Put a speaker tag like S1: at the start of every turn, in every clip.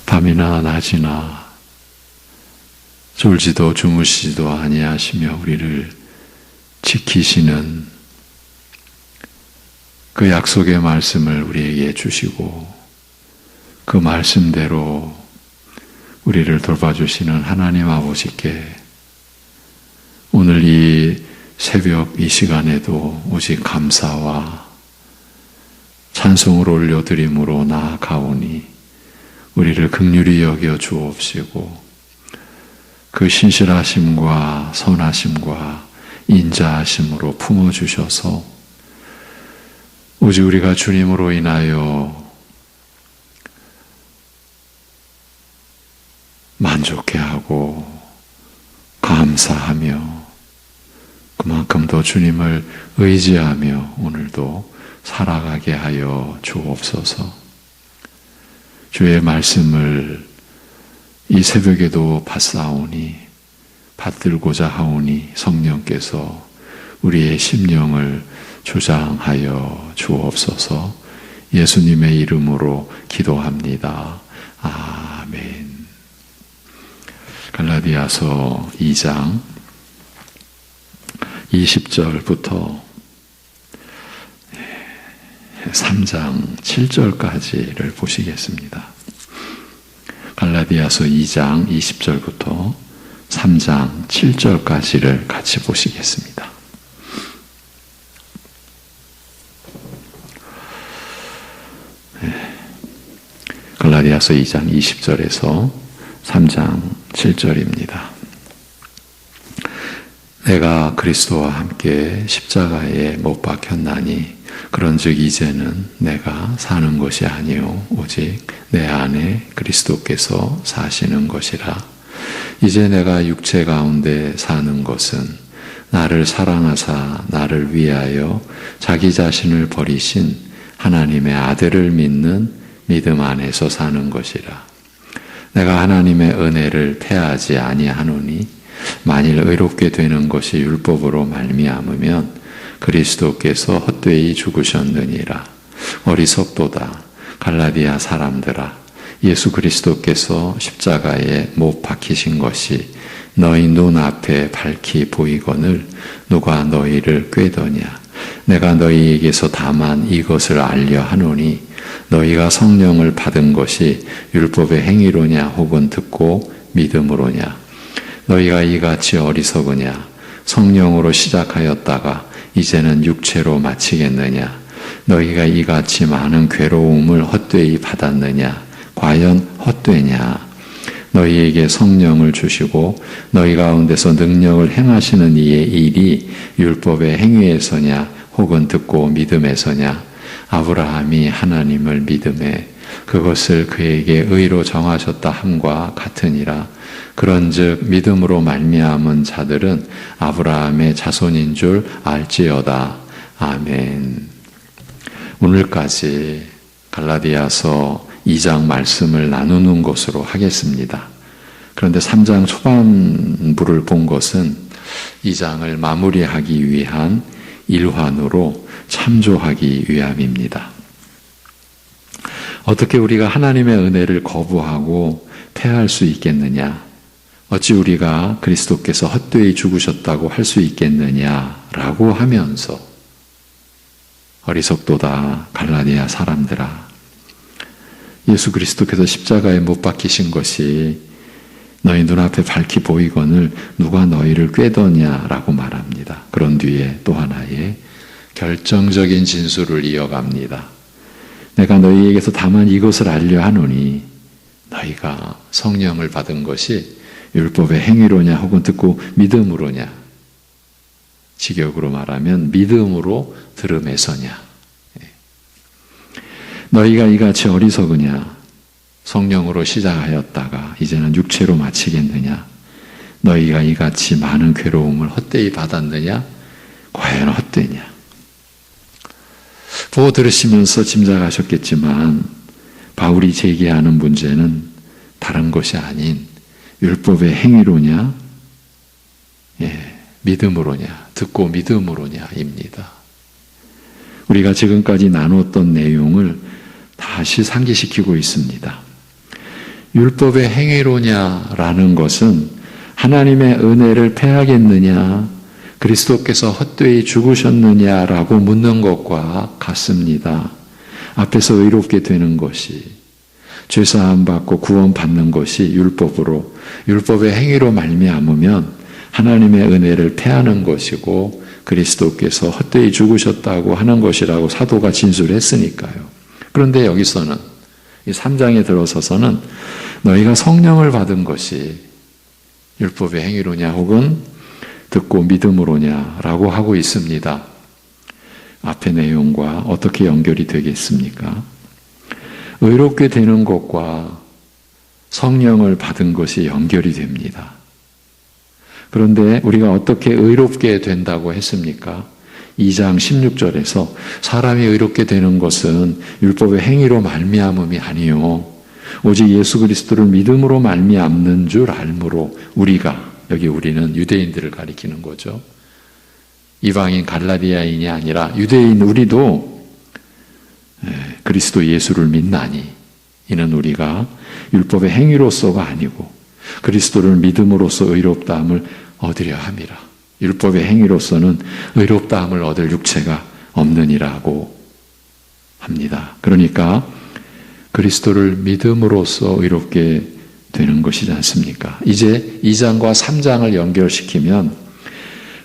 S1: 밤이나 낮이나 졸지도 주무시지도 아니하시며 우리를 지키시는 그 약속의 말씀을 우리에게 주시고 그 말씀대로 우리를 돌봐주시는 하나님 아버지께 오늘 이 새벽 이 시간에도 오직 감사와 찬송을 올려드림으로 나아가오니 우리를 긍휼히 여겨 주옵시고 그 신실하심과 선하심과 인자하심으로 품어주셔서 오직 우리가 주님으로 인하여 만족해하고 감사하며 그만큼 더 주님을 의지하며 오늘도 살아가게 하여 주옵소서. 주의 말씀을 이 새벽에도 받사오니 받들고자 하오니 성령께서 우리의 심령을 조장하여 주옵소서. 예수님의 이름으로 기도합니다. 아멘. 갈라디아서 2장 20절부터 3장 7절까지를 보시겠습니다. 갈라디아서 2장 20절부터 3장 7절까지를 같이 보시겠습니다. 갈라디아서 2장 20절에서 3장 7절입니다. 내가 그리스도와 함께 십자가에 못 박혔나니 그런즉 이제는 내가 사는 것이 아니요 오직 내 안에 그리스도께서 사시는 것이라. 이제 내가 육체 가운데 사는 것은 나를 사랑하사 나를 위하여 자기 자신을 버리신 하나님의 아들을 믿는 믿음 안에서 사는 것이라. 내가 하나님의 은혜를 패하지 아니하노니 만일 의롭게 되는 것이 율법으로 말미암으면 그리스도께서 헛되이 죽으셨느니라. 어리석도다. 갈라디아 사람들아, 예수 그리스도께서 십자가에 못 박히신 것이 너희 눈앞에 밝히 보이거늘 누가 너희를 꾀더냐. 내가 너희에게서 다만 이것을 알려 하노니 너희가 성령을 받은 것이 율법의 행위로냐 혹은 듣고 믿음으로냐. 너희가 이같이 어리석으냐. 성령으로 시작하였다가 이제는 육체로 마치겠느냐. 너희가 이같이 많은 괴로움을 헛되이 받았느냐. 과연 헛되냐. 너희에게 성령을 주시고 너희 가운데서 능력을 행하시는 이의 일이 율법의 행위에서냐 혹은 듣고 믿음에서냐. 아브라함이 하나님을 믿음에 그것을 그에게 의로 정하셨다 함과 같으니라. 그런즉 믿음으로 말미암은 자들은 아브라함의 자손인 줄 알지어다. 아멘. 오늘까지 갈라디아서 2장 말씀을 나누는 것으로 하겠습니다. 그런데 3장 초반부를 본 것은 2장을 마무리하기 위한 일환으로 참조하기 위함입니다. 어떻게 우리가 하나님의 은혜를 거부하고 패할 수 있겠느냐? 어찌 우리가 그리스도께서 헛되이 죽으셨다고 할 수 있겠느냐라고 하면서 어리석도다 갈라디아 사람들아, 예수 그리스도께서 십자가에 못 박히신 것이 너희 눈앞에 밝히 보이거늘 누가 너희를 꾀더냐라고 말합니다. 그런 뒤에 또 하나의 결정적인 진술을 이어갑니다. 내가 너희에게서 다만 이것을 알려 하노니 너희가 성령을 받은 것이 율법의 행위로냐 혹은 듣고 믿음으로냐. 직역으로 말하면 믿음으로 들음에서냐. 너희가 이같이 어리석으냐. 성령으로 시작하였다가 이제는 육체로 마치겠느냐. 너희가 이같이 많은 괴로움을 헛되이 받았느냐. 과연 헛되냐. 보고 들으시면서 짐작하셨겠지만 바울이 제기하는 문제는 다른 것이 아닌 율법의 행위로냐, 믿음으로냐, 듣고 믿음으로냐입니다. 우리가 지금까지 나눴던 내용을 다시 상기시키고 있습니다. 율법의 행위로냐라는 것은 하나님의 은혜를 패하겠느냐, 그리스도께서 헛되이 죽으셨느냐라고 묻는 것과 같습니다. 앞에서 의롭게 되는 것이, 죄사함 받고 구원받는 것이 율법으로, 율법의 행위로 말미암으면 하나님의 은혜를 패하는 것이고 그리스도께서 헛되이 죽으셨다고 하는 것이라고 사도가 진술했으니까요. 그런데 여기서는 이 3장에 들어서서는 너희가 성령을 받은 것이 율법의 행위로냐 혹은 듣고 믿음으로냐라고 하고 있습니다. 앞의 내용과 어떻게 연결이 되겠습니까? 의롭게 되는 것과 성령을 받은 것이 연결이 됩니다. 그런데 우리가 어떻게 의롭게 된다고 했습니까? 2장 16절에서 사람이 의롭게 되는 것은 율법의 행위로 말미암음이 아니요 오직 예수 그리스도를 믿음으로 말미암는 줄 알므로 우리가, 여기 우리는 유대인들을 가리키는 거죠. 이방인 갈라디아인이 아니라 유대인 우리도 그리스도 예수를 믿나니 이는 우리가 율법의 행위로서가 아니고 그리스도를 믿음으로써 의롭다함을 얻으려 함이라. 율법의 행위로서는 의롭다함을 얻을 육체가 없느니라고 합니다. 그러니까 그리스도를 믿음으로써 의롭게 되는 것이지 않습니까? 이제 2장과 3장을 연결시키면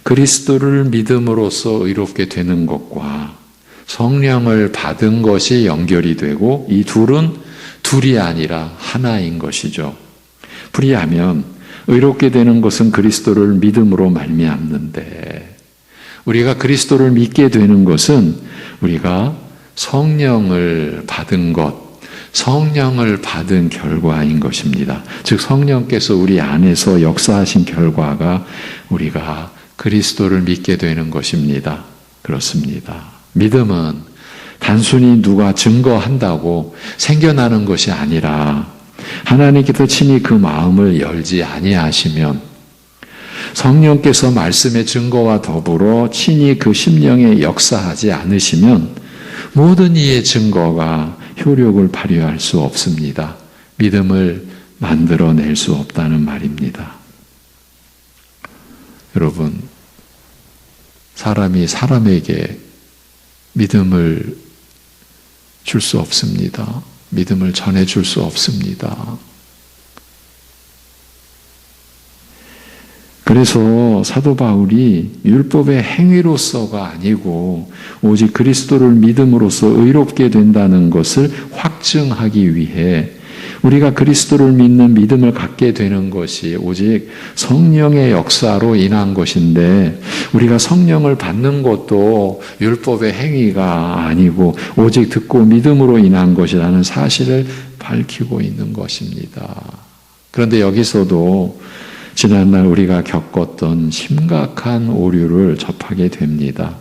S1: 그리스도를 믿음으로써 의롭게 되는 것과 성령을 받은 것이 연결이 되고 이 둘은 둘이 아니라 하나인 것이죠. 풀이하면 의롭게 되는 것은 그리스도를 믿음으로 말미암는데 우리가 그리스도를 믿게 되는 것은 우리가 성령을 받은 것, 성령을 받은 결과인 것입니다. 즉 성령께서 우리 안에서 역사하신 결과가 우리가 그리스도를 믿게 되는 것입니다. 그렇습니다. 믿음은 단순히 누가 증거한다고 생겨나는 것이 아니라 하나님께서 친히 그 마음을 열지 아니하시면 성령께서 말씀의 증거와 더불어 친히 그 심령에 역사하지 않으시면 모든 이의 증거가 효력을 발휘할 수 없습니다. 믿음을 만들어낼 수 없다는 말입니다. 여러분, 사람이 사람에게 믿음을 줄 수 없습니다. 믿음을 전해줄 수 없습니다. 그래서 사도 바울이 율법의 행위로서가 아니고 오직 그리스도를 믿음으로써 의롭게 된다는 것을 확증하기 위해 우리가 그리스도를 믿는 믿음을 갖게 되는 것이 오직 성령의 역사로 인한 것인데 우리가 성령을 받는 것도 율법의 행위가 아니고 오직 듣고 믿음으로 인한 것이라는 사실을 밝히고 있는 것입니다. 그런데 여기서도 지난날 우리가 겪었던 심각한 오류를 접하게 됩니다.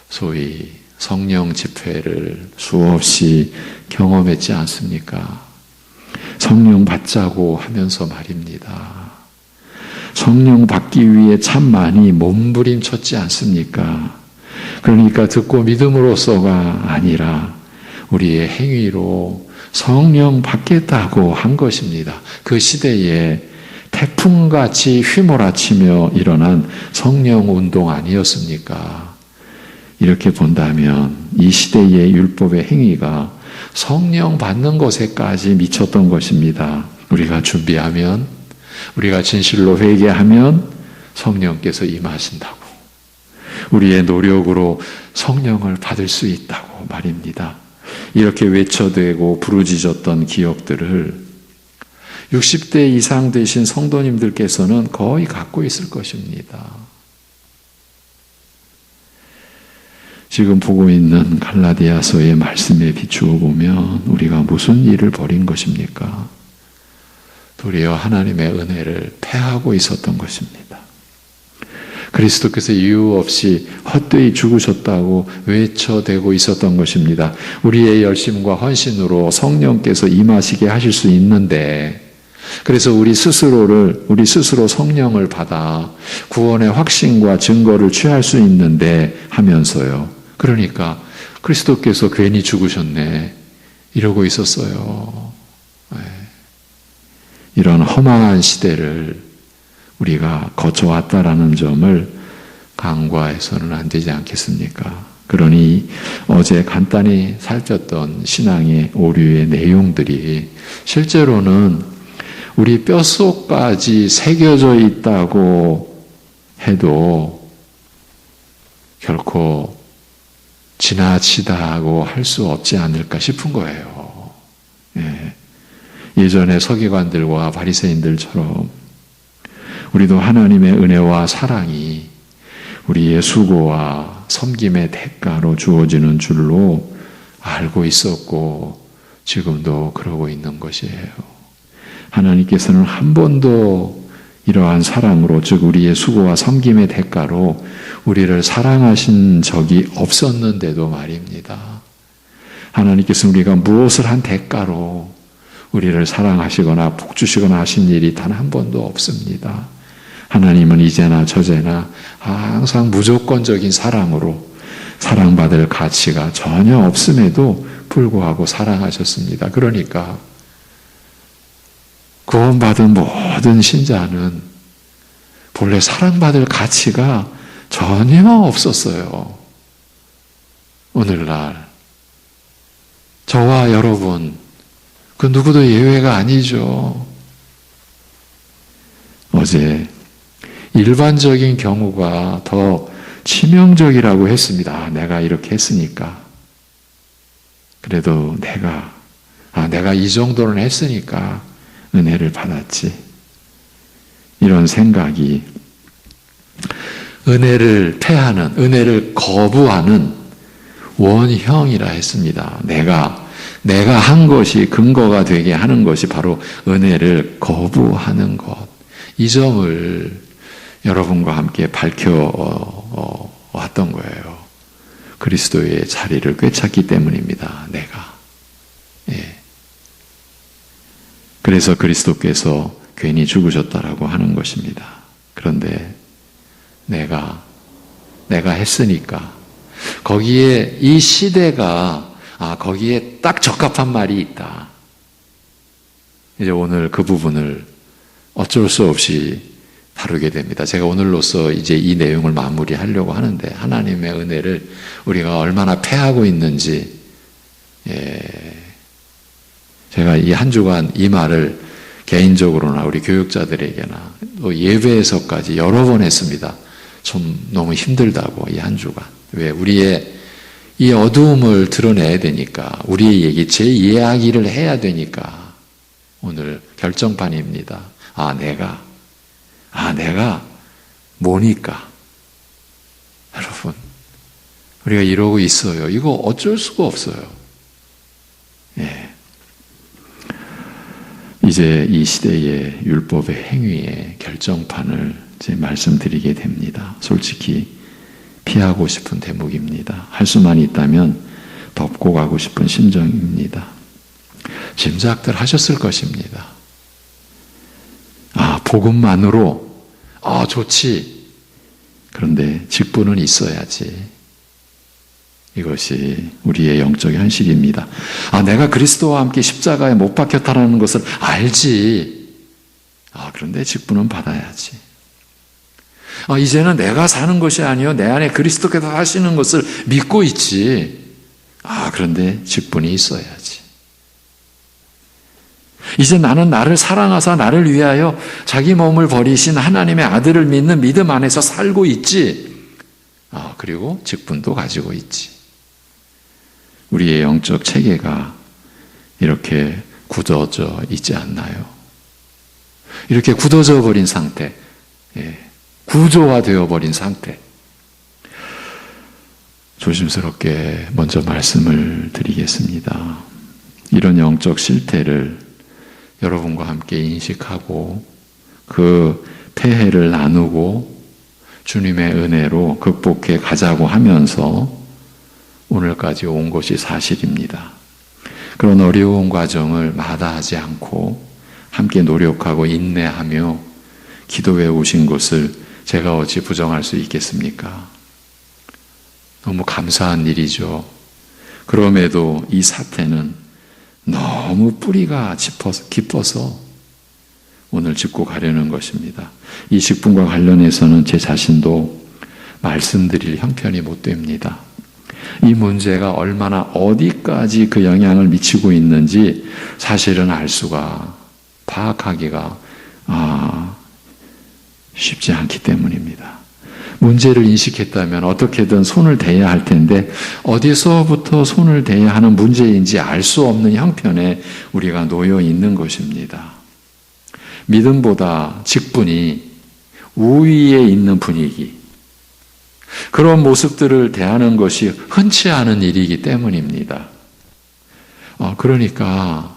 S1: 소위 성령 집회를 수없이 경험했지 않습니까? 성령 받자고 하면서 말입니다. 성령 받기 위해 참 많이 몸부림쳤지 않습니까? 그러니까 듣고 믿음으로써가 아니라 우리의 행위로 성령 받겠다고 한 것입니다. 그 시대에 태풍같이 휘몰아치며 일어난 성령 운동 아니었습니까? 이렇게 본다면 이 시대의 율법의 행위가 성령 받는 것에까지 미쳤던 것입니다. 우리가 준비하면, 우리가 진실로 회개하면 성령께서 임하신다고, 우리의 노력으로 성령을 받을 수 있다고 말입니다. 이렇게 외쳐대고 부르짖었던 기억들을 60대 이상 되신 성도님들께서는 거의 갖고 있을 것입니다. 지금 보고 있는 갈라디아서의 말씀에 비추어 보면 우리가 무슨 일을 벌인 것입니까? 도리어 하나님의 은혜를 패하고 있었던 것입니다. 그리스도께서 이유 없이 헛되이 죽으셨다고 외쳐대고 있었던 것입니다. 우리의 열심과 헌신으로 성령께서 임하시게 하실 수 있는데 그래서 우리 스스로 성령을 받아 구원의 확신과 증거를 취할 수 있는데 하면서요. 그러니까 그리스도께서 괜히 죽으셨네 이러고 있었어요. 이런 허망한 시대를 우리가 거쳐왔다라는 점을 간과해서는 안 되지 않겠습니까? 그러니 어제 간단히 살폈던 신앙의 오류의 내용들이 실제로는 우리 뼛속까지 새겨져 있다고 해도 결코 지나치다고 할 수 없지 않을까 싶은 거예요. 예전에 서기관들과 바리새인들처럼 우리도 하나님의 은혜와 사랑이 우리의 수고와 섬김의 대가로 주어지는 줄로 알고 있었고 지금도 그러고 있는 것이에요. 하나님께서는 한 번도 이러한 사랑으로, 즉 우리의 수고와 섬김의 대가로 우리를 사랑하신 적이 없었는데도 말입니다. 하나님께서 우리가 무엇을 한 대가로 우리를 사랑하시거나 복주시거나 하신 일이 단 한 번도 없습니다. 하나님은 이제나 저제나 항상 무조건적인 사랑으로 사랑받을 가치가 전혀 없음에도 불구하고 사랑하셨습니다. 그러니까 구원받은 모든 신자는 본래 사랑받을 가치가 전혀 없었어요. 오늘날 저와 여러분 그 누구도 예외가 아니죠. 어제 일반적인 경우가 더 치명적이라고 했습니다. 내가 이렇게 했으니까. 그래도 내가 이 정도는 했으니까 은혜를 받았지. 이런 생각이 은혜를 패하는, 은혜를 거부하는 원형이라 했습니다. 내가 한 것이 근거가 되게 하는 것이 바로 은혜를 거부하는 것. 이 점을 여러분과 함께 밝혀왔던 거예요. 그리스도의 자리를 꿰찼기 때문입니다. 그래서 그리스도께서 괜히 죽으셨다라고 하는 것입니다. 그런데 내가 했으니까 거기에 이 시대가 거기에 딱 적합한 말이 있다. 이제 오늘 그 부분을 어쩔 수 없이 다루게 됩니다. 제가 오늘로써 이제 이 내용을 마무리하려고 하는데 하나님의 은혜를 우리가 얼마나 패하고 있는지 제가 이 한 주간 이 말을 개인적으로나 우리 교육자들에게나 또 예배에서까지 여러 번 했습니다. 좀 너무 힘들다고 이 한 주간. 왜? 우리의 이 어두움을 드러내야 되니까 우리의 얘기, 제 이야기를 해야 되니까 오늘 결정판입니다. 내가 뭐니까. 여러분, 우리가 이러고 있어요. 이거 어쩔 수가 없어요. 이제 이 시대의 율법의 행위의 결정판을 이제 말씀드리게 됩니다. 솔직히 피하고 싶은 대목입니다. 할 수만 있다면 덮고 가고 싶은 심정입니다. 짐작들 하셨을 것입니다. 복음만으로 좋지. 그런데 직분은 있어야지. 이것이 우리의 영적 현실입니다. 내가 그리스도와 함께 십자가에 못 박혔다는 것을 알지. 그런데 직분은 받아야지. 이제는 내가 사는 것이 아니요 내 안에 그리스도께서 하시는 것을 믿고 있지. 그런데 직분이 있어야지. 이제 나는 나를 사랑하사 나를 위하여 자기 몸을 버리신 하나님의 아들을 믿는 믿음 안에서 살고 있지. 그리고 직분도 가지고 있지. 우리의 영적 체계가 이렇게 굳어져 있지 않나요? 이렇게 굳어져 버린 상태, 구조화되어 버린 상태. 조심스럽게 먼저 말씀을 드리겠습니다. 이런 영적 실태를 여러분과 함께 인식하고 그 폐해를 나누고 주님의 은혜로 극복해 가자고 하면서 오늘까지 온 것이 사실입니다. 그런 어려운 과정을 마다하지 않고 함께 노력하고 인내하며 기도해 오신 것을 제가 어찌 부정할 수 있겠습니까? 너무 감사한 일이죠. 그럼에도 이 사태는 너무 뿌리가 깊어서 오늘 짚고 가려는 것입니다. 이 직분과 관련해서는 제 자신도 말씀드릴 형편이 못 됩니다. 이 문제가 얼마나 어디까지 그 영향을 미치고 있는지 사실은 알 수가, 파악하기가 쉽지 않기 때문입니다. 문제를 인식했다면 어떻게든 손을 대야 할 텐데 어디서부터 손을 대야 하는 문제인지 알 수 없는 형편에 우리가 놓여 있는 것입니다. 믿음보다 직분이 우위에 있는 분위기, 그런 모습들을 대하는 것이 흔치 않은 일이기 때문입니다. 그러니까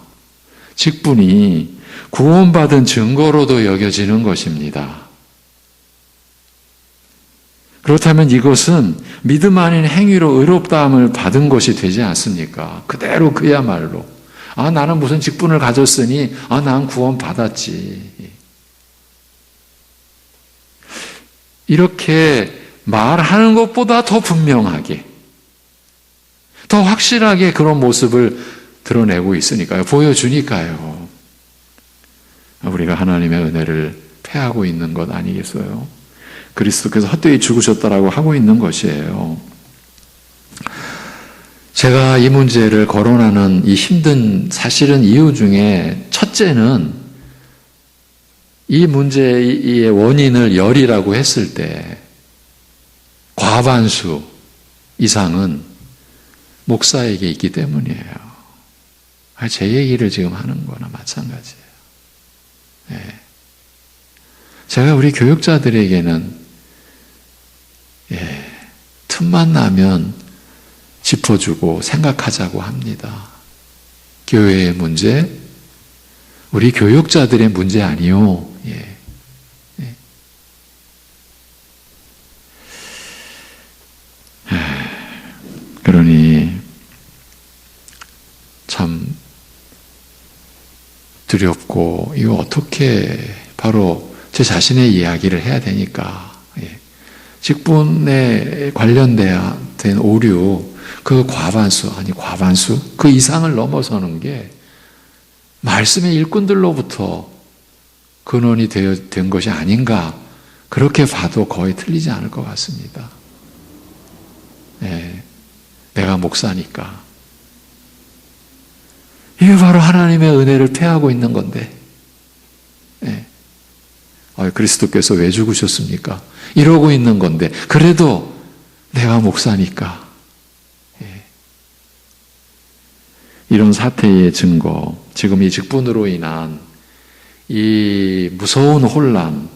S1: 직분이 구원받은 증거로도 여겨지는 것입니다. 그렇다면 이것은 믿음 아닌 행위로 의롭다함을 받은 것이 되지 않습니까? 그대로 그야말로 나는 무슨 직분을 가졌으니 난 구원받았지. 이렇게 말하는 것보다 더 분명하게, 더 확실하게 그런 모습을 드러내고 있으니까요. 보여주니까요. 우리가 하나님의 은혜를 패하고 있는 것 아니겠어요? 그리스도께서 헛되이 죽으셨다라고 하고 있는 것이에요. 제가 이 문제를 거론하는 이 힘든 사실은 이유 중에 첫째는 이 문제의 원인을 열이라고 했을 때 과반수 이상은 목사에게 있기 때문이에요. 제 얘기를 지금 하는 거나 마찬가지예요. 네. 제가 우리 교육자들에게는 틈만 나면 짚어주고 생각하자고 합니다. 교회의 문제, 우리 교육자들의 문제 아니요. 그러니 참 두렵고 이거 어떻게 바로 제 자신의 이야기를 해야 되니까 직분에 관련된 오류 그 과반수 그 이상을 넘어서는 게 말씀의 일꾼들로부터 근원이 된 것이 아닌가, 그렇게 봐도 거의 틀리지 않을 것 같습니다. 내가 목사니까 이게 바로 하나님의 은혜를 패하고 있는 건데 그리스도께서 왜 죽으셨습니까? 이러고 있는 건데 그래도 내가 목사니까. 이런 사태의 증거, 지금 이 직분으로 인한 이 무서운 혼란,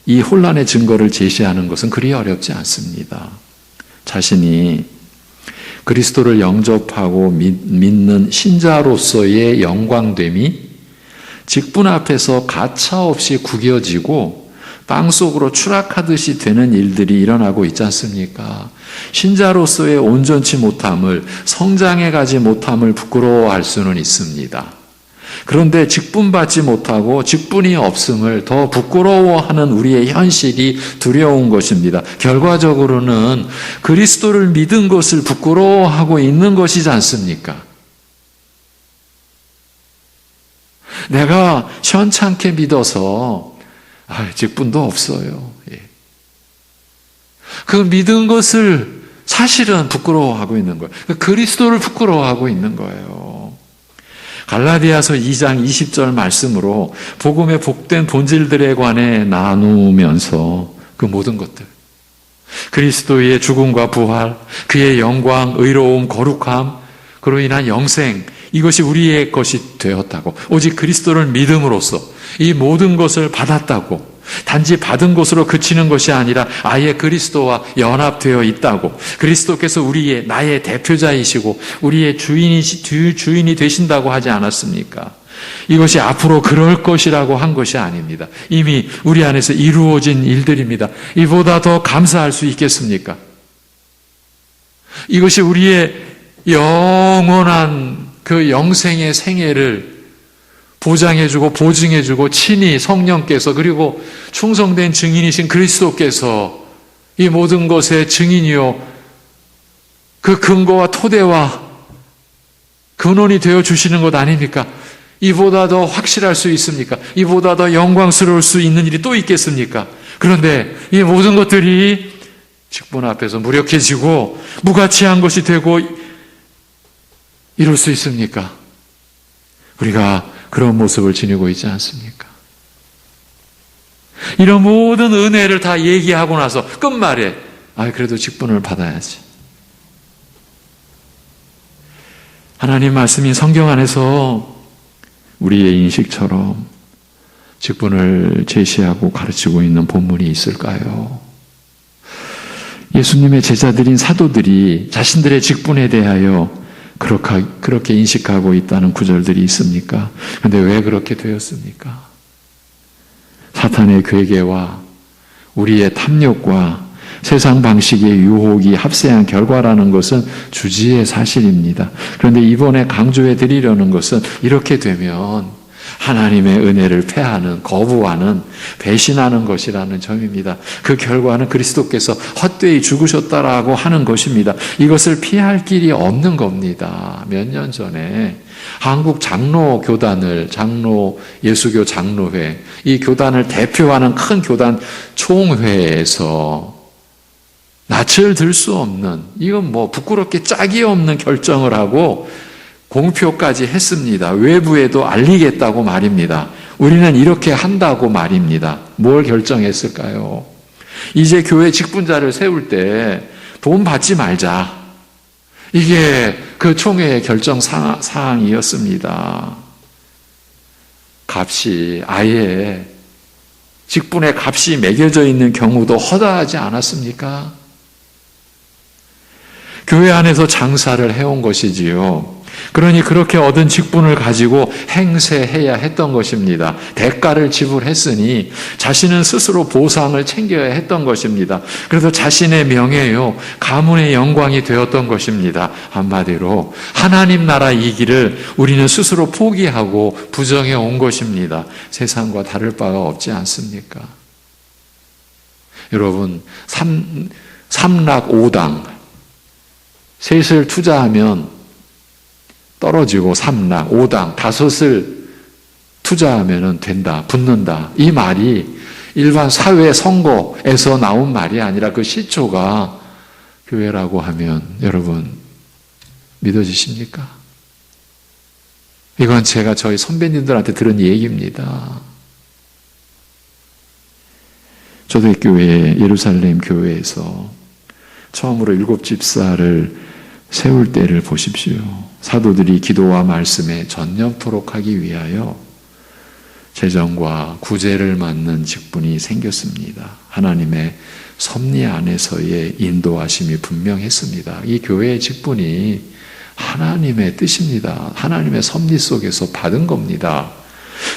S1: 이 혼란의 증거를 제시하는 것은 그리 어렵지 않습니다. 자신이 그리스도를 영접하고 믿는 신자로서의 영광됨이 직분 앞에서 가차없이 구겨지고 땅 속으로 추락하듯이 되는 일들이 일어나고 있지 않습니까? 신자로서의 온전치 못함을, 성장해 가지 못함을 부끄러워할 수는 있습니다. 그런데 직분받지 못하고 직분이 없음을 더 부끄러워하는 우리의 현실이 두려운 것입니다. 결과적으로는 그리스도를 믿은 것을 부끄러워하고 있는 것이지 않습니까? 내가 시원찮게 믿어서 직분도 없어요. 그 믿은 것을 사실은 부끄러워하고 있는 거예요. 그리스도를 부끄러워하고 있는 거예요. 갈라디아서 2장 20절 말씀으로 복음의 복된 본질들에 관해 나누면서 그 모든 것들, 그리스도의 죽음과 부활, 그의 영광, 의로움, 거룩함, 그로 인한 영생, 이것이 우리의 것이 되었다고, 오직 그리스도를 믿음으로써 이 모든 것을 받았다고, 단지 받은 것으로 그치는 것이 아니라 아예 그리스도와 연합되어 있다고, 그리스도께서 나의 대표자이시고 우리의 주인이 되신다고 하지 않았습니까? 이것이 앞으로 그럴 것이라고 한 것이 아닙니다. 이미 우리 안에서 이루어진 일들입니다. 이보다 더 감사할 수 있겠습니까? 이것이 우리의 영원한 그 영생의 생애를 보장해주고 보증해주고 친히 성령께서, 그리고 충성된 증인이신 그리스도께서 이 모든 것의 증인이요 그 근거와 토대와 근원이 되어 주시는 것 아닙니까? 이보다 더 확실할 수 있습니까? 이보다 더 영광스러울 수 있는 일이 또 있겠습니까? 그런데 이 모든 것들이 직분 앞에서 무력해지고 무가치한 것이 되고 이럴 수 있습니까? 우리가 그런 모습을 지니고 있지 않습니까? 이런 모든 은혜를 다 얘기하고 나서 끝말에 그래도 직분을 받아야지. 하나님 말씀이 성경 안에서 우리의 인식처럼 직분을 제시하고 가르치고 있는 본문이 있을까요? 예수님의 제자들인 사도들이 자신들의 직분에 대하여 그렇게 인식하고 있다는 구절들이 있습니까? 그런데 왜 그렇게 되었습니까? 사탄의 괴계와 우리의 탐욕과 세상 방식의 유혹이 합세한 결과라는 것은 주지의 사실입니다. 그런데 이번에 강조해 드리려는 것은 이렇게 되면 하나님의 은혜를 패하는, 거부하는, 배신하는 것이라는 점입니다. 그 결과는 그리스도께서 헛되이 죽으셨다라고 하는 것입니다. 이것을 피할 길이 없는 겁니다. 몇 년 전에 한국 예수교 장로회, 이 교단을 대표하는 큰 교단 총회에서 낯을 들 수 없는, 이건 부끄럽게 짝이 없는 결정을 하고 공표까지 했습니다. 외부에도 알리겠다고 말입니다. 우리는 이렇게 한다고 말입니다. 뭘 결정했을까요? 이제 교회 직분자를 세울 때 돈 받지 말자. 이게 그 총회의 결정 사항이었습니다. 값이 아예 직분의 값이 매겨져 있는 경우도 허다하지 않았습니까? 교회 안에서 장사를 해온 것이지요. 그러니 그렇게 얻은 직분을 가지고 행세해야 했던 것입니다. 대가를 지불했으니 자신은 스스로 보상을 챙겨야 했던 것입니다. 그래서 자신의 명예요, 가문의 영광이 되었던 것입니다. 한마디로 하나님 나라 이 길을 우리는 스스로 포기하고 부정해 온 것입니다. 세상과 다를 바가 없지 않습니까? 여러분, 삼락 오당, 셋을 투자하면 떨어지고 삼락, 오당, 다섯을 투자하면 된다, 붙는다. 이 말이 일반 사회 선거에서 나온 말이 아니라 그 시초가 교회라고 하면 여러분 믿어지십니까? 이건 제가 저희 선배님들한테 들은 얘기입니다. 초대교회 예루살렘 교회에서 처음으로 7집사를 세울 때를 보십시오. 사도들이 기도와 말씀에 전념토록 하기 위하여 재정과 구제를 맡는 직분이 생겼습니다. 하나님의 섭리 안에서의 인도하심이 분명했습니다. 이 교회의 직분이 하나님의 뜻입니다. 하나님의 섭리 속에서 받은 겁니다.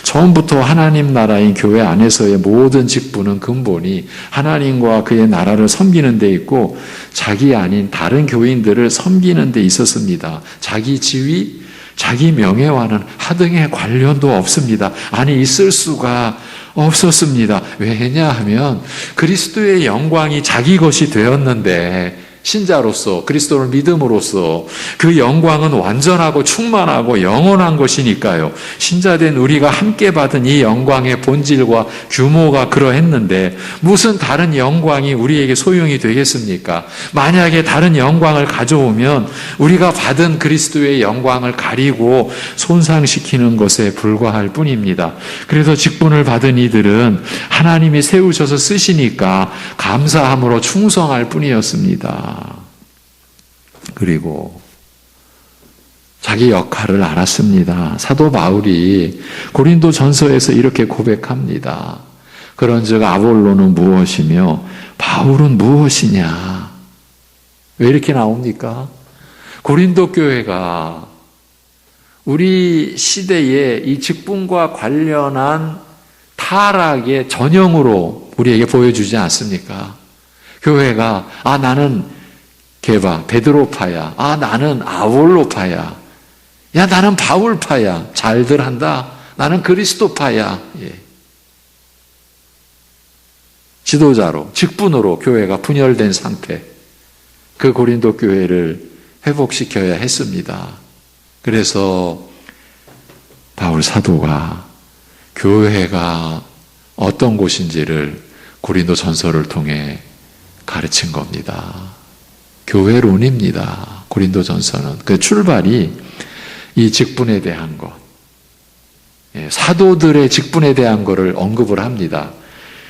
S1: 처음부터 하나님 나라인 교회 안에서의 모든 직분은 근본이 하나님과 그의 나라를 섬기는 데 있고 자기 아닌 다른 교인들을 섬기는 데 있었습니다. 자기 지위, 자기 명예와는 하등의 관련도 없습니다. 아니 있을 수가 없었습니다. 왜냐하면 그리스도의 영광이 자기 것이 되었는데 신자로서 그리스도를 믿음으로써 그 영광은 완전하고 충만하고 영원한 것이니까요. 신자된 우리가 함께 받은 이 영광의 본질과 규모가 그러했는데 무슨 다른 영광이 우리에게 소용이 되겠습니까? 만약에 다른 영광을 가져오면 우리가 받은 그리스도의 영광을 가리고 손상시키는 것에 불과할 뿐입니다. 그래서 직분을 받은 이들은 하나님이 세우셔서 쓰시니까 감사함으로 충성할 뿐이었습니다. 그리고 자기 역할을 알았습니다. 사도 바울이 고린도 전서에서 이렇게 고백합니다. 그런즉 아볼로는 무엇이며 바울은 무엇이냐? 왜 이렇게 나옵니까? 고린도 교회가 우리 시대의 이 직분과 관련한 타락의 전형으로 우리에게 보여주지 않습니까? 교회가 나는 베드로파야. 나는 아볼로파야. 야, 나는 바울파야. 잘들 한다. 나는 그리스도파야. 예. 지도자로, 직분으로 교회가 분열된 상태. 그 고린도 교회를 회복시켜야 했습니다. 그래서 바울 사도가 교회가 어떤 곳인지를 고린도 전서를 통해 가르친 겁니다. 교회론입니다. 고린도 전서는. 그 출발이 이 직분에 대한 것, 사도들의 직분에 대한 것을 언급을 합니다.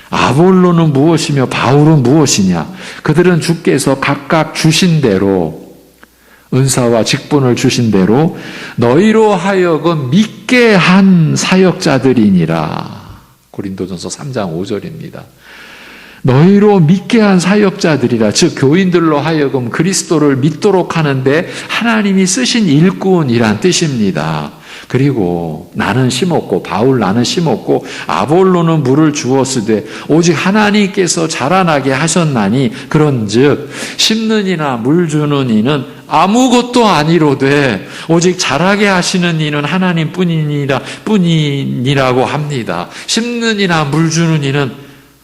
S1: 아볼로는 무엇이며 바울은 무엇이냐? 그들은 주께서 각각 주신 대로 은사와 직분을 주신 대로 너희로 하여금 믿게 한 사역자들이니라. 고린도전서 3장 5절입니다. 너희로 믿게 한 사역자들이라. 즉 교인들로 하여금 그리스도를 믿도록 하는데 하나님이 쓰신 일꾼이란 뜻입니다. 그리고 나는 심었고 바울 나는 심었고 아볼로는 물을 주었으되 오직 하나님께서 자라나게 하셨나니 그런즉 심는 이나 물 주는 이는 아무것도 아니로되 오직 자라게 하시는 이는 하나님 뿐이라고 합니다. 심는 이나 물 주는 이는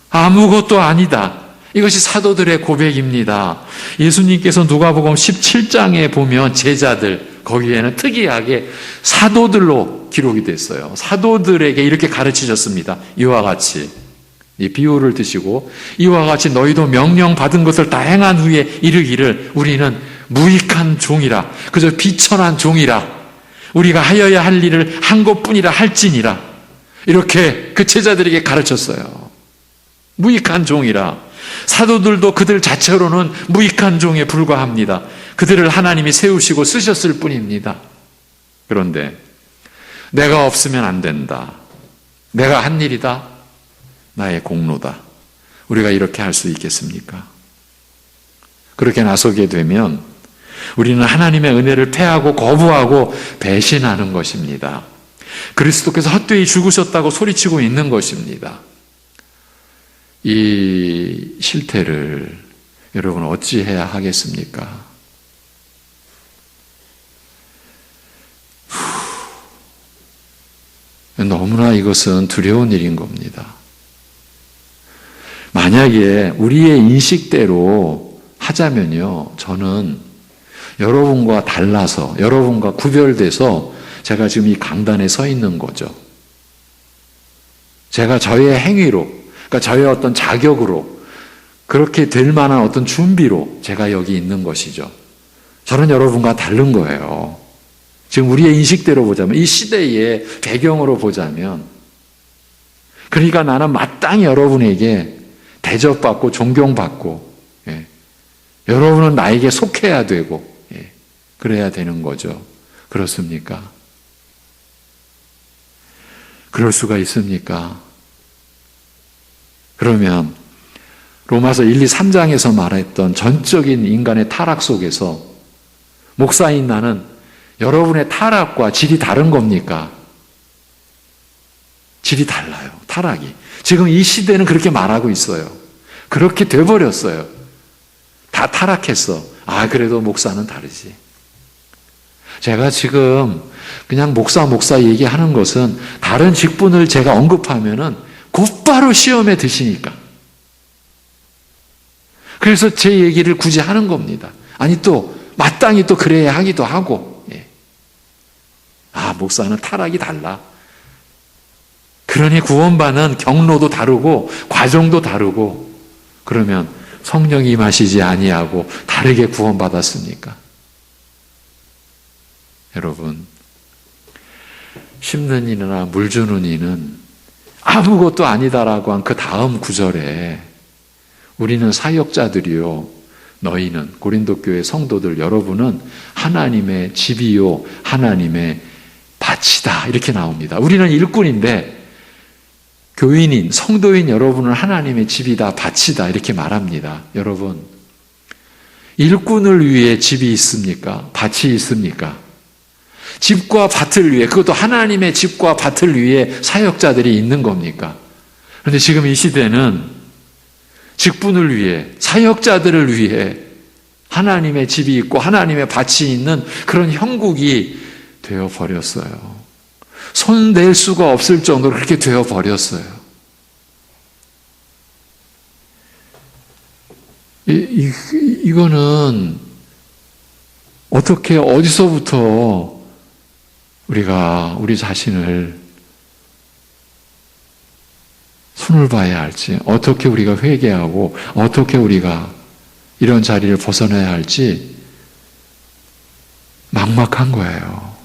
S1: 아무것도 아니다. 이것이 사도들의 고백입니다. 예수님께서 누가복음 17장에 보면 제자들, 거기에는 특이하게 사도들로 기록이 됐어요. 사도들에게 이렇게 가르치셨습니다. 이와 같이 이 비유를 드시고 이와 같이 너희도 명령 받은 것을 다 행한 후에 이르기를 우리는 무익한 종이라, 그저 비천한 종이라, 우리가 하여야 할 일을 한 것뿐이라 할지니라. 이렇게 그 제자들에게 가르쳤어요. 무익한 종이라. 사도들도 그들 자체로는 무익한 종에 불과합니다. 그들을 하나님이 세우시고 쓰셨을 뿐입니다. 그런데 내가 없으면 안 된다. 내가 한 일이다. 나의 공로다. 우리가 이렇게 할 수 있겠습니까? 그렇게 나서게 되면 우리는 하나님의 은혜를 패하고 거부하고 배신하는 것입니다. 그리스도께서 헛되이 죽으셨다고 소리치고 있는 것입니다. 이 실태를 여러분 어찌해야 하겠습니까? 너무나 이것은 두려운 일인 겁니다. 만약에 우리의 인식대로 하자면요, 저는 여러분과 달라서, 여러분과 구별돼서 제가 지금 이 강단에 서 있는 거죠. 제가 저의 행위로, 그러니까 저의 어떤 자격으로, 그렇게 될 만한 어떤 준비로 제가 여기 있는 것이죠. 저는 여러분과 다른 거예요. 지금 우리의 인식대로 보자면, 이 시대의 배경으로 보자면, 그러니까 나는 마땅히 여러분에게 대접받고 존경받고, 여러분은 나에게 속해야 되고, 그래야 되는 거죠. 그렇습니까? 그럴 수가 있습니까? 그러면 로마서 1, 2, 3장에서 말했던 전적인 인간의 타락 속에서 목사인 나는 여러분의 타락과 질이 다른 겁니까? 질이 달라요. 타락이. 지금 이 시대는 그렇게 말하고 있어요. 그렇게 돼버렸어요. 다 타락했어. 아, 그래도 목사는 다르지. 제가 지금 그냥 목사 얘기하는 것은 다른 직분을 제가 언급하면은 곧바로 시험에 드시니까. 그래서 제 얘기를 굳이 하는 겁니다. 아니 또 마땅히 또 그래야 하기도 하고. 아, 목사는 타락이 달라. 그러니 구원받는 경로도 다르고 과정도 다르고, 그러면 성령이 임하시지 아니하고 다르게 구원받았습니까? 여러분, 심는 이나 물 주는 이는 아무것도 아니다라고 한 그 다음 구절에 우리는 사역자들이요, 너희는, 고린도 교회 성도들 여러분은 하나님의 집이요 하나님의 밭이다, 이렇게 나옵니다. 우리는 일꾼인데 교인인, 성도인 여러분은 하나님의 집이다, 밭이다, 이렇게 말합니다. 여러분, 일꾼을 위해 집이 있습니까? 밭이 있습니까? 집과 밭을 위해, 그것도 하나님의 집과 밭을 위해 사역자들이 있는 겁니까? 그런데 지금 이 시대는 직분을 위해, 사역자들을 위해 하나님의 집이 있고 하나님의 밭이 있는 그런 형국이 되어버렸어요. 손댈 수가 없을 정도로 그렇게 되어버렸어요. 이거는 어떻게, 어디서부터 우리가 우리 자신을 손을 봐야 할지, 어떻게 우리가 회개하고 어떻게 우리가 이런 자리를 벗어나야 할지 막막한 거예요.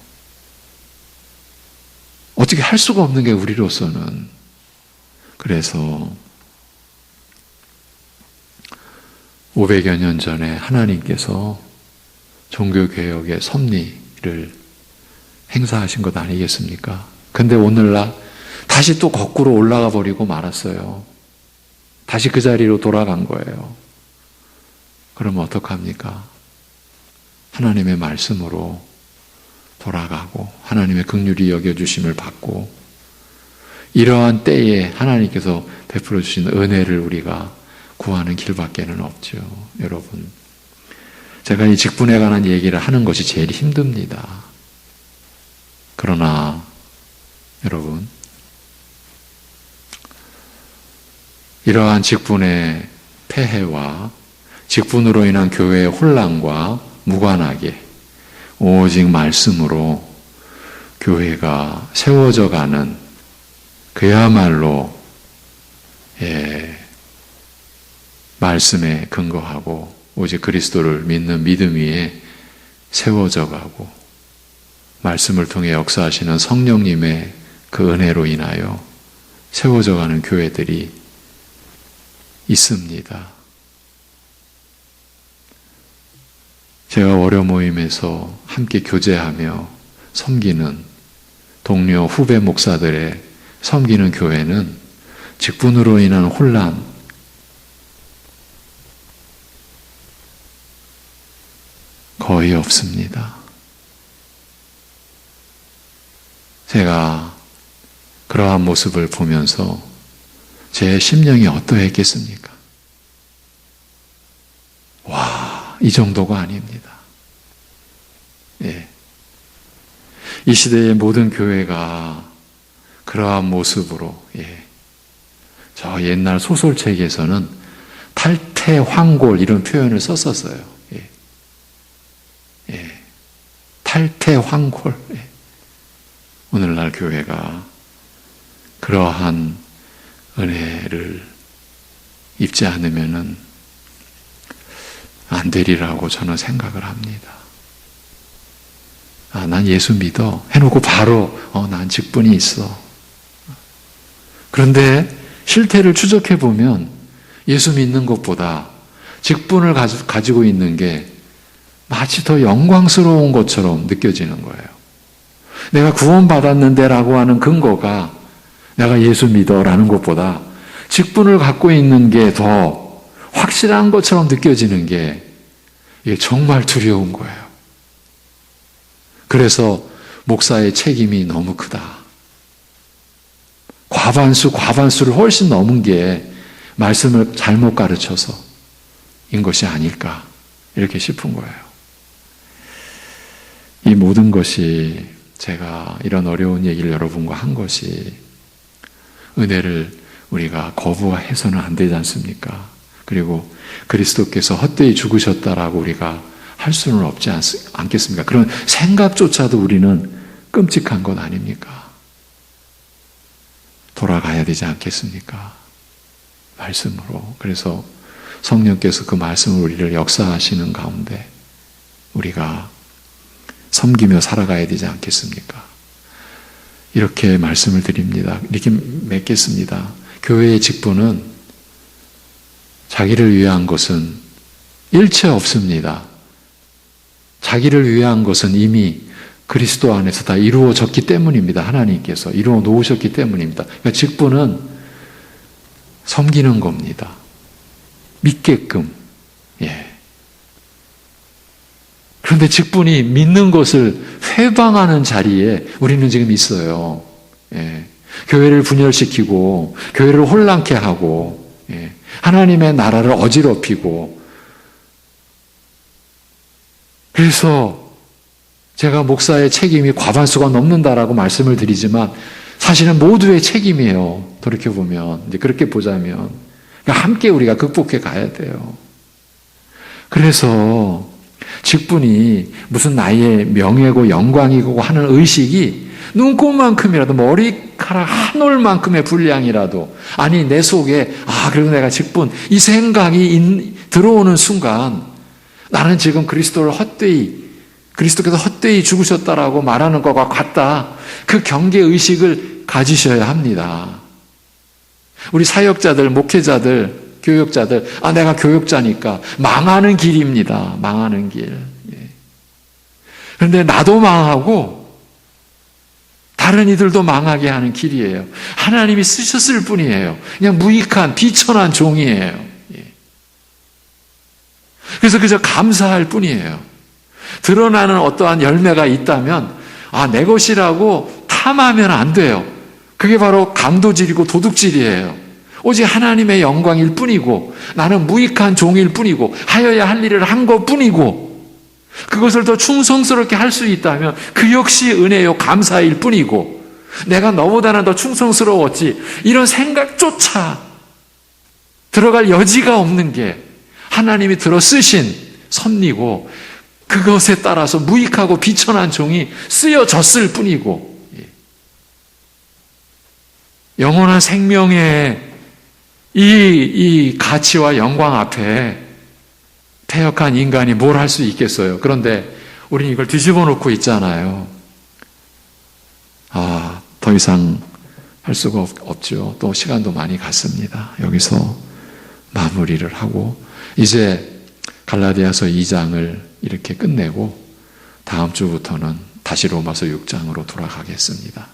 S1: 어떻게 할 수가 없는 게 우리로서는. 그래서 500여 년 전에 하나님께서 종교개혁의 섭리를 행사하신 것 아니겠습니까? 근데 오늘날 다시 또 거꾸로 올라가 버리고 말았어요. 다시 그 자리로 돌아간 거예요. 그러면 어떡합니까? 하나님의 말씀으로 돌아가고 하나님의 긍휼히 여겨주심을 받고 이러한 때에 하나님께서 베풀어 주신 은혜를 우리가 구하는 길밖에는 없죠. 여러분, 제가 이 직분에 관한 얘기를 하는 것이 제일 힘듭니다. 그러나 여러분, 이러한 직분의 폐해와 직분으로 인한 교회의 혼란과 무관하게 오직 말씀으로 교회가 세워져 가는 그야말로 말씀에 근거하고 오직 그리스도를 믿는 믿음 위에 세워져 가고 말씀을 통해 역사하시는 성령님의 그 은혜로 인하여 세워져 가는 교회들이 있습니다. 제가 월요 모임에서 함께 교제하며 섬기는 동료 후배 목사들의 섬기는 교회는 직분으로 인한 혼란, 거의 없습니다. 제가 그러한 모습을 보면서 제 심령이 어떠했겠습니까? 와, 이 정도가 아닙니다. 예. 이 시대의 모든 교회가 그러한 모습으로, 저 옛날 소설책에서는 탈퇴황골 이런 표현을 썼었어요. 탈퇴황골. 오늘날 교회가 그러한 은혜를 입지 않으면은 안 되리라고 저는 생각을 합니다. 난 예수 믿어 해놓고 바로 난 직분이 있어. 그런데 실태를 추적해 보면 예수 믿는 것보다 직분을 가지고 있는 게 마치 더 영광스러운 것처럼 느껴지는 거예요. 내가 구원받았는데 라고 하는 근거가 내가 예수 믿어라는 것보다 직분을 갖고 있는 게 더 확실한 것처럼 느껴지는 게 이게 정말 두려운 거예요. 그래서 목사의 책임이 너무 크다. 과반수를 훨씬 넘은 게 말씀을 잘못 가르쳐서인 것이 아닐까 이렇게 싶은 거예요. 이 모든 것이 제가 이런 어려운 얘기를 여러분과 한 것이 은혜를 우리가 거부해서는 안 되지 않습니까? 그리고 그리스도께서 헛되이 죽으셨다라고 우리가 할 수는 없지 않겠습니까? 그런 생각조차도 우리는 끔찍한 것 아닙니까? 돌아가야 되지 않겠습니까? 말씀으로. 그래서 성령께서 그 말씀을 우리를 역사하시는 가운데 우리가 섬기며 살아가야 되지 않겠습니까? 이렇게 말씀을 드립니다. 이렇게 맺겠습니다. 교회의 직분은 자기를 위한 것은 일체 없습니다. 자기를 위한 것은 이미 그리스도 안에서 다 이루어졌기 때문입니다. 하나님께서 이루어 놓으셨기 때문입니다. 그러니까 직분은 섬기는 겁니다. 믿게끔. 그런데 직분이 믿는 것을 회방하는 자리에 우리는 지금 있어요. 교회를 분열시키고 교회를 혼란케 하고 하나님의 나라를 어지럽히고. 그래서 제가 목사의 책임이 과반수가 넘는다라고 말씀을 드리지만 사실은 모두의 책임이에요. 돌이켜보면 이제 그렇게 보자면 함께 우리가 극복해 가야 돼요. 그래서 직분이 무슨 나의 명예고 영광이고 하는 의식이 눈곱만큼이라도 머리카락 한 올만큼의 분량이라도 아니 내 속에 그래도 내가 직분 이 생각이 들어오는 순간 나는 지금 그리스도께서 헛되이 죽으셨다라고 말하는 것과 같다. 그 경계의식을 가지셔야 합니다. 우리 사역자들, 목회자들, 교역자들, 내가 교역자니까 망하는 길입니다. 망하는 길. 그런데 나도 망하고 다른 이들도 망하게 하는 길이에요. 하나님이 쓰셨을 뿐이에요. 그냥 무익한 비천한 종이에요. 그래서 그저 감사할 뿐이에요. 드러나는 어떠한 열매가 있다면 내 것이라고 탐하면 안 돼요. 그게 바로 강도질이고 도둑질이에요. 오직 하나님의 영광일 뿐이고 나는 무익한 종일 뿐이고 하여야 할 일을 한 것뿐이고 그것을 더 충성스럽게 할 수 있다면 그 역시 은혜요 감사일 뿐이고 내가 너보다는 더 충성스러웠지 이런 생각조차 들어갈 여지가 없는 게 하나님이 들어 쓰신 섭리고 그것에 따라서 무익하고 비천한 종이 쓰여졌을 뿐이고 영원한 생명의 이 가치와 영광 앞에 패역한 인간이 뭘 할 수 있겠어요? 그런데 우리는 이걸 뒤집어 놓고 있잖아요. 더 이상 할 수가 없죠. 또 시간도 많이 갔습니다. 여기서 마무리를 하고 이제 갈라디아서 2장을 이렇게 끝내고 다음 주부터는 다시 로마서 6장으로 돌아가겠습니다.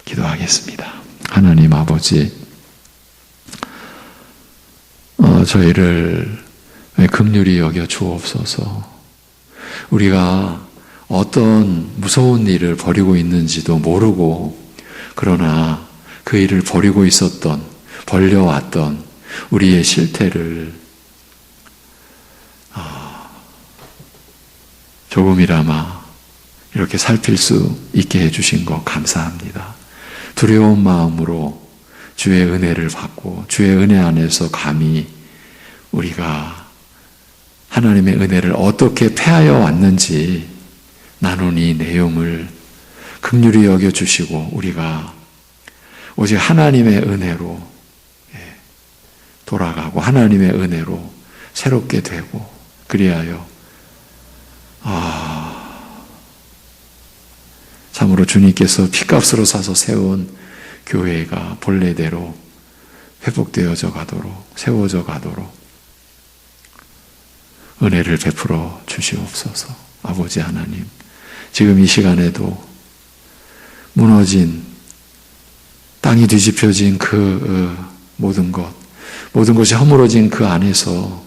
S1: 기도하겠습니다. 하나님 아버지, 저희를 긍휼히 여겨 주옵소서. 우리가 어떤 무서운 일을 벌이고 있는지도 모르고 그러나 그 일을 벌려왔던 우리의 실태를 조금이나마 이렇게 살필 수 있게 해주신 것 감사합니다. 두려운 마음으로 주의 은혜를 받고 주의 은혜 안에서 감히 우리가 하나님의 은혜를 어떻게 패하여 왔는지 나눈 이 내용을 긍휼히 여겨주시고 우리가 오직 하나님의 은혜로 돌아가고 하나님의 은혜로 새롭게 되고 그리하여 참으로 주님께서 피값으로 사서 세운 교회가 본래대로 회복되어져 가도록 세워져 가도록 은혜를 베풀어 주시옵소서. 아버지 하나님, 지금 이 시간에도 무너진 땅이 뒤집혀진 그 모든 것이 허물어진 그 안에서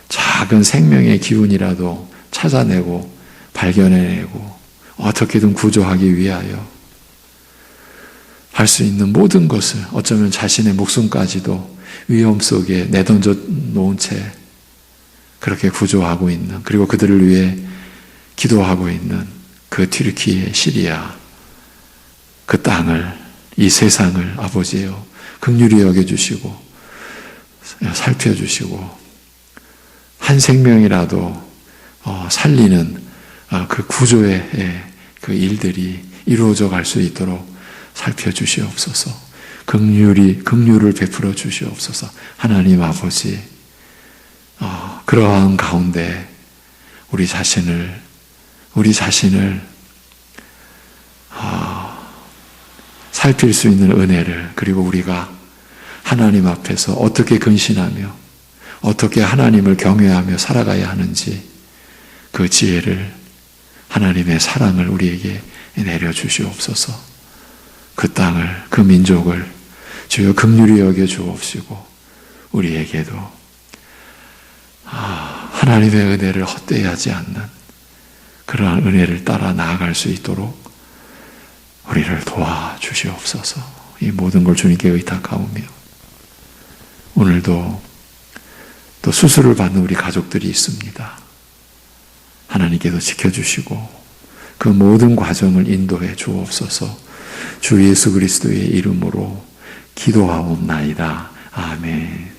S1: 작은 생명의 기운이라도 찾아내고 발견해내고 어떻게든 구조하기 위하여 할 수 있는 모든 것을 어쩌면 자신의 목숨까지도 위험 속에 내던져 놓은 채 그렇게 구조하고 있는 그리고 그들을 위해 기도하고 있는 그 튀르키예, 시리아 그 땅을 이 세상을 아버지여 긍휼히 여겨주시고 살펴주시고 한 생명이라도 살리는 그 구조의 그 일들이 이루어져 갈 수 있도록 살펴주시옵소서. 긍휼을 베풀어 주시옵소서. 하나님 아버지, 그러한 가운데 우리 자신을 살필 수 있는 은혜를 그리고 우리가 하나님 앞에서 어떻게 근신하며 어떻게 하나님을 경외하며 살아가야 하는지 그 지혜를 하나님의 사랑을 우리에게 내려주시옵소서. 그 땅을 그 민족을 주여 긍휼히 여겨 주옵시고 우리에게도 하나님의 은혜를 헛되이 하지 않는 그러한 은혜를 따라 나아갈 수 있도록 우리를 도와주시옵소서. 이 모든 걸 주님께 의탁하오며 오늘도 또 수술을 받는 우리 가족들이 있습니다. 하나님께서 지켜주시고 그 모든 과정을 인도해 주옵소서. 주 예수 그리스도의 이름으로 기도하옵나이다. 아멘.